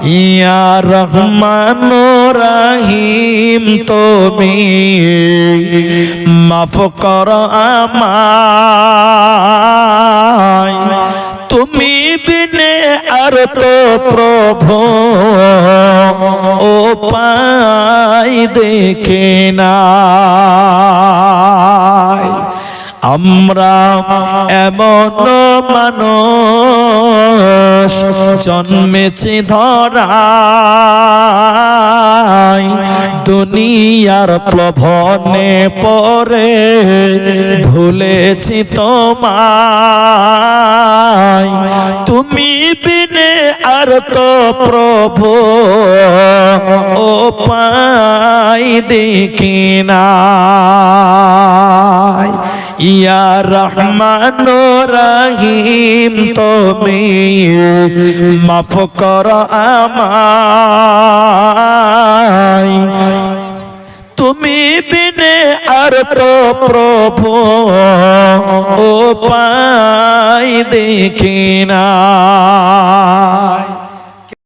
ইয়া রহমান রহিম তুমি মাফ করো আমায়, তুমি বিনে আর তো প্রভু ও পাই দেখে না। আমরা এমন মানুষ জন্মেছি ধরায়, দুনিয়ার প্রলোভনে পড়ে ভুলেছি তোমায়, তুমি বিনে আর তো প্রভু ও পাই দেখি না। ইয়া রহমান রহিম তুমি মাফ করো আমায়, তুমি বিনে আর তো প্রভু ও পাই দেখি না।